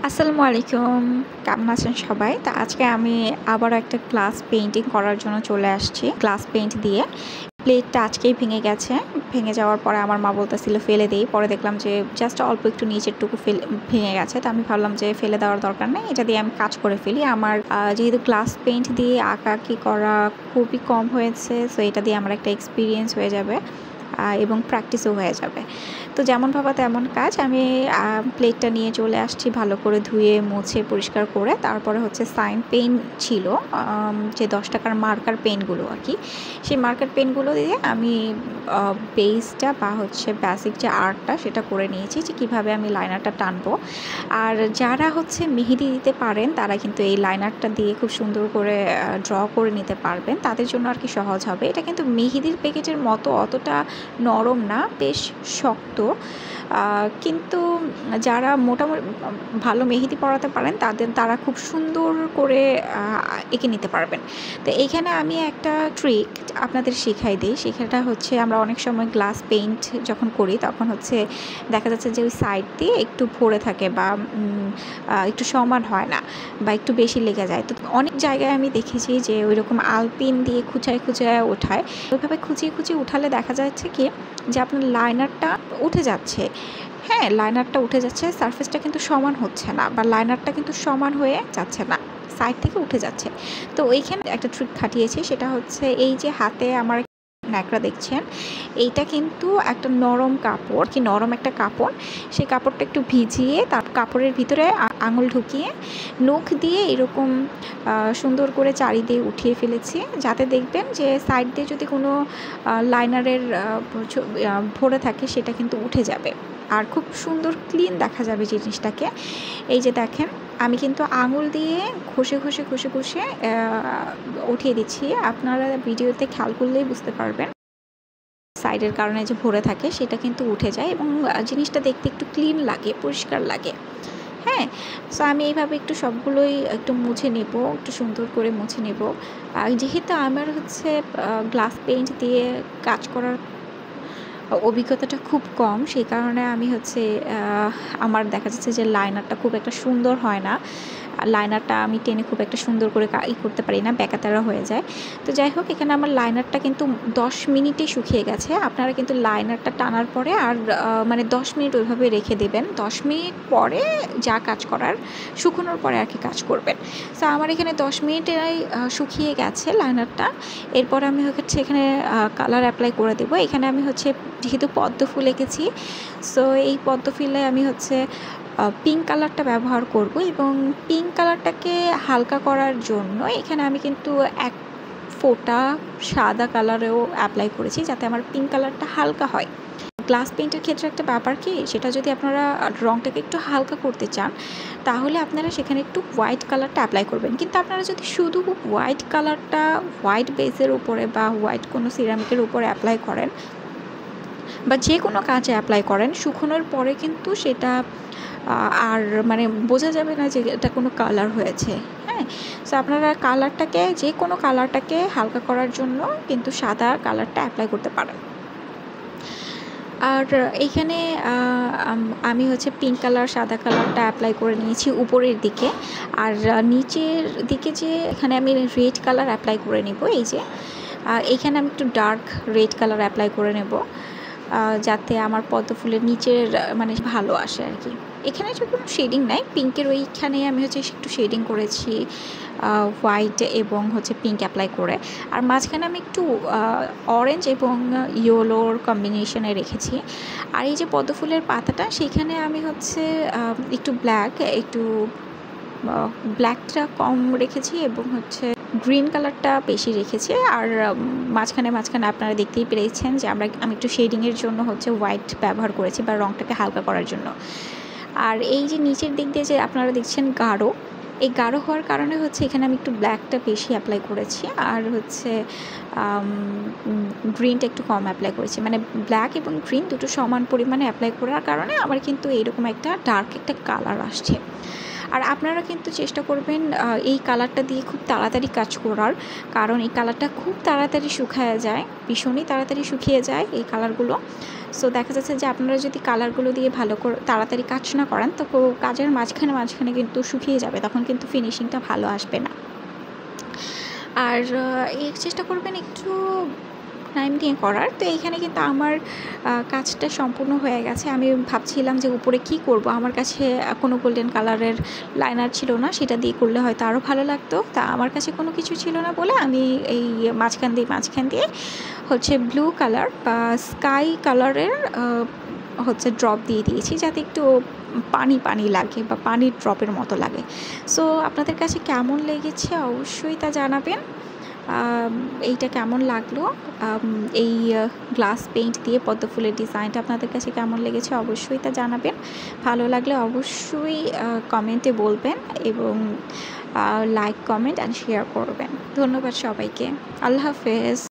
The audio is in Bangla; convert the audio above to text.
আসসালামু আলাইকুম। কেমন আছেন সবাই? তো আজকে আমি আবারও একটা গ্লাস পেইন্টিং করার জন্য চলে আসছি। গ্লাস পেইন্ট দিয়ে প্লেটটা আজকেই ভেঙে গেছে। ভেঙে যাওয়ার পরে আমার মা বলতেছিল ফেলে দেই। পরে দেখলাম যে জাস্ট অল্প একটু নিচেরটুকু ভেঙে গেছে। তো আমি ভাবলাম যে ফেলে দেওয়ার দরকার নেই। এটা দিয়ে আমি কাজ করে ফেলি। আমার যেহেতু গ্লাস পেইন্ট দিয়ে আঁকাআঁকি করা খুবই কম হয়েছে, সো এটা দিয়ে আমার একটা এক্সপেরিয়েন্স হয়ে যাবে এবং প্র্যাকটিসও হয়ে যাবে। তো যেমন ভাবা তেমন কাজ। আমি প্লেটটা নিয়ে চলে আসছি ভালো করে ধুয়ে মুছে পরিষ্কার করে। তারপরে হচ্ছে সাইন পেন ছিল, যে 10 টাকার মার্কার পেনগুলো আর কি। সেই মার্কার পেনগুলো দিয়ে আমি বেসটা বা হচ্ছে বেসিক যে আর্টটা সেটা করে নিয়েছি, যে কীভাবে আমি লাইনারটা টানবো। আর যারা হচ্ছে মেহেদি দিতে পারেন তারা কিন্তু এই লাইনারটা দিয়ে খুব সুন্দর করে ড্র করে নিতে পারবেন। তাদের জন্য আর কি সহজ হবে। এটা কিন্তু মেহেদির প্যাকেটের মতো অতটা নরম না, বেশ শক্ত। কিন্তু যারা মোটামুটি ভালো মেহেদি পড়াতে পারেন তারা খুব সুন্দর করে এঁকে নিতে পারবেন। তো এইখানে আমি একটা ট্রিক আপনাদের শেখাই দিই। সেটা হচ্ছে আমরা অনেক সময় গ্লাস পেইন্ট যখন করি তখন হচ্ছে দেখা যাচ্ছে যে ওই সাইড দিয়ে একটু ভরে থাকে বা একটু সমান হয় না বা একটু বেশি লেগে যায়। তো অনেক জায়গায় আমি দেখেছি যে ওইরকম আলপিন দিয়ে খুঁচায় ওঠায়। ওইভাবে খুঁচিয়ে উঠালে দেখা যাচ্ছে কি যে আপনার লাইনারটা উঠে যাচ্ছে। হ্যাঁ, লাইনারটা উঠে যাচ্ছে, সারফেসটা কিন্তু সমান হচ্ছে না বা লাইনারটা কিন্তু সমান হয়ে যাচ্ছে না, সাইড থেকে উঠে যাচ্ছে। তো ওইখানে একটা ট্রিক খাটিয়েছি, সেটা হচ্ছে এই যে হাতে আমার ন্যাকড়া দেখছেন, এইটা কিন্তু একটা নরম কাপড়, কি নরম একটা কাপড়। সেই কাপড়টা একটু ভিজিয়ে তার কাপড়ের ভিতরে আঙুল ঢুকিয়ে নখ দিয়ে এরকম সুন্দর করে চারিদিকে উঠিয়ে ফেলেছি, যাতে দেখবেন যে সাইড দিয়ে যদি কোনো লাইনারের ভরে থাকে সেটা কিন্তু উঠে যাবে আর খুব সুন্দর ক্লিন দেখা যাবে জিনিসটাকে। এই যে দেখেন, আমি কিন্তু আঙুল দিয়ে ঘষে উঠিয়ে দিচ্ছি। আপনারা ভিডিওতে খেয়াল করলেই বুঝতে পারবেন সাইডের কারণে যে ভরে থাকে সেটা কিন্তু উঠে যায় এবং জিনিসটা দেখতে একটু ক্লিন লাগে, পরিষ্কার লাগে। হ্যাঁ, সো আমি এইভাবে একটু সবগুলোই একটু মুছে নেব, একটু সুন্দর করে মুছে নেব। যেহেতু আমার হচ্ছে গ্লাস পেইন্ট দিয়ে কাজ করার অভিজ্ঞতাটা খুব কম, সেই কারণে আমি হচ্ছে আমার দেখা যাচ্ছে যে লাইনারটা খুব একটা সুন্দর হয় না। লাইনারটা আমি টেনে খুব একটা সুন্দর করে করতে পারি না, ব্যাকাতেরা হয়ে যায়। তো যাই হোক, এখানে আমার লাইনারটা কিন্তু 10 মিনিটে শুকিয়ে গেছে। আপনারা কিন্তু লাইনারটা টানার পরে আর মানে 10 মিনিট ওইভাবে রেখে দেবেন। 10 মিনিট পরে যা কাজ করার, শুকোনোর পরে আর কি কাজ করবেন। সো আমার এখানে 10 মিনিটেই শুকিয়ে গেছে লাইনারটা। এরপর আমি হচ্ছে এখানে কালার অ্যাপ্লাই করে দেবো। এখানে আমি হচ্ছে যেহেতু পদ্ম ফুল এঁকেছি, সো এই পদ্ম ফুলে আমি হচ্ছে পিঙ্ক কালারটা ব্যবহার করব এবং পিঙ্ক কালারটাকে হালকা করার জন্য এখানে আমি কিন্তু এক ফোঁটা সাদা কালারেও অ্যাপ্লাই করেছি, যাতে আমার পিঙ্ক কালারটা হালকা হয়। গ্লাস পেইন্টের ক্ষেত্রে একটা ব্যাপার কি, সেটা যদি আপনারা রঙটাকে একটু হালকা করতে চান তাহলে আপনারা সেখানে একটু হোয়াইট কালারটা অ্যাপ্লাই করবেন। কিন্তু আপনারা যদি শুধু হোয়াইট কালারটা হোয়াইট বেসের উপরে বা হোয়াইট কোনো সিরামিকের উপরে অ্যাপ্লাই করেন বা যে কোনো কাজে অ্যাপ্লাই করেন, শুকোনোর পরে কিন্তু সেটা আর মানে বোঝা যাবে না যে এটা কোনো কালার হয়েছে। হ্যাঁ, সো আপনারা কালারটাকে, যে কোনো কালারটাকে হালকা করার জন্য কিন্তু সাদা কালারটা অ্যাপ্লাই করতে পারেন। আর এইখানে আমি হচ্ছে পিঙ্ক কালার সাদা কালারটা অ্যাপ্লাই করে নিয়েছি উপরের দিকে। আর নিচের দিকে যে এখানে আমি রেড কালার অ্যাপ্লাই করে নেব। এই যে এইখানে আমি একটু ডার্ক রেড কালার অ্যাপ্লাই করে নেব, যাতে আমার পদ্ম ফুলের নিচের মানে ভালো আসে আর কি। এখানে যে কোনো শেডিং নাই, পিঙ্কের ওইখানে আমি হচ্ছে একটু শেডিং করেছি হোয়াইট এবং হচ্ছে পিঙ্ক অ্যাপ্লাই করে। আর মাঝখানে আমি একটু অরেঞ্জ এবং ইয়েলোর কম্বিনেশনে রেখেছি। আর এই যে পদ্ম ফুলের পাতাটা, সেইখানে আমি হচ্ছে একটু ব্ল্যাকটা কম রেখেছি এবং হচ্ছে গ্রিন কালারটা বেশি রেখেছি। আর মাঝখানে আপনারা দেখতেই পেরেছেন যে আমি একটু শেডিংয়ের জন্য হচ্ছে হোয়াইট ব্যবহার করেছি বা রঙটাকে হালকা করার জন্য। আর এই যে নিচের দিক দিয়ে যে আপনারা দেখছেন গাঢ়, এই গাঢ় হওয়ার কারণে হচ্ছে এখানে আমি একটু ব্ল্যাকটা বেশি অ্যাপ্লাই করেছি আর হচ্ছে গ্রিনটা একটু কম অ্যাপ্লাই করেছি। মানে ব্ল্যাক এবং গ্রিন দুটো সমান পরিমাণে অ্যাপ্লাই করার কারণে আমার কিন্তু এইরকম একটা ডার্ক একটা কালার আসছে। আর আপনারা কিন্তু চেষ্টা করবেন এই কালারটা দিয়ে খুব তাড়াতাড়ি কাজ করার, কারণ এই কালারটা খুব তাড়াতাড়ি শুকায় যায়, ভীষণই তাড়াতাড়ি শুকিয়ে যায় এই কালারগুলো। সো দেখা যাচ্ছে যে আপনারা যদি কালারগুলো দিয়ে ভালো করে তাড়াতাড়ি কাজ না করেন তো কাজের মাঝখানে কিন্তু শুকিয়ে যাবে, তখন কিন্তু ফিনিশিংটা ভালো আসবে না। আর চেষ্টা করবেন একটু টাইম দিয়ে করার। তো এইখানে কিন্তু আমার কাজটা সম্পূর্ণ হয়ে গেছে। আমি ভাবছিলাম যে উপরে কি করব, আমার কাছে কোনো গোল্ডেন কালারের লাইনার ছিল না, সেটা দিয়ে করলে হয়তো আরও ভালো লাগতো। তা আমার কাছে কোনো কিছু ছিল না বলে আমি এই মাঝখান দিয়ে হচ্ছে ব্লু কালার বা স্কাই কালারের হচ্ছে ড্রপ দিয়ে দিয়েছি, যাতে একটু পানি লাগে বা পানির ড্রপের মতো লাগে। সো আপনাদের কাছে কেমন লেগেছে অবশ্যই তা জানাবেন। এইটা কেমন লাগলো, এই গ্লাস পেইন্ট দিয়ে পদ্ম ফুলের ডিজাইনটা আপনাদের কাছে কেমন লেগেছে অবশ্যই তা জানাবেন। ভালো লাগলে অবশ্যই কমেন্টে বলবেন এবং লাইক, কমেন্ট অ্যান্ড শেয়ার করবেন। ধন্যবাদ সবাইকে। আল্লাহ হাফেজ।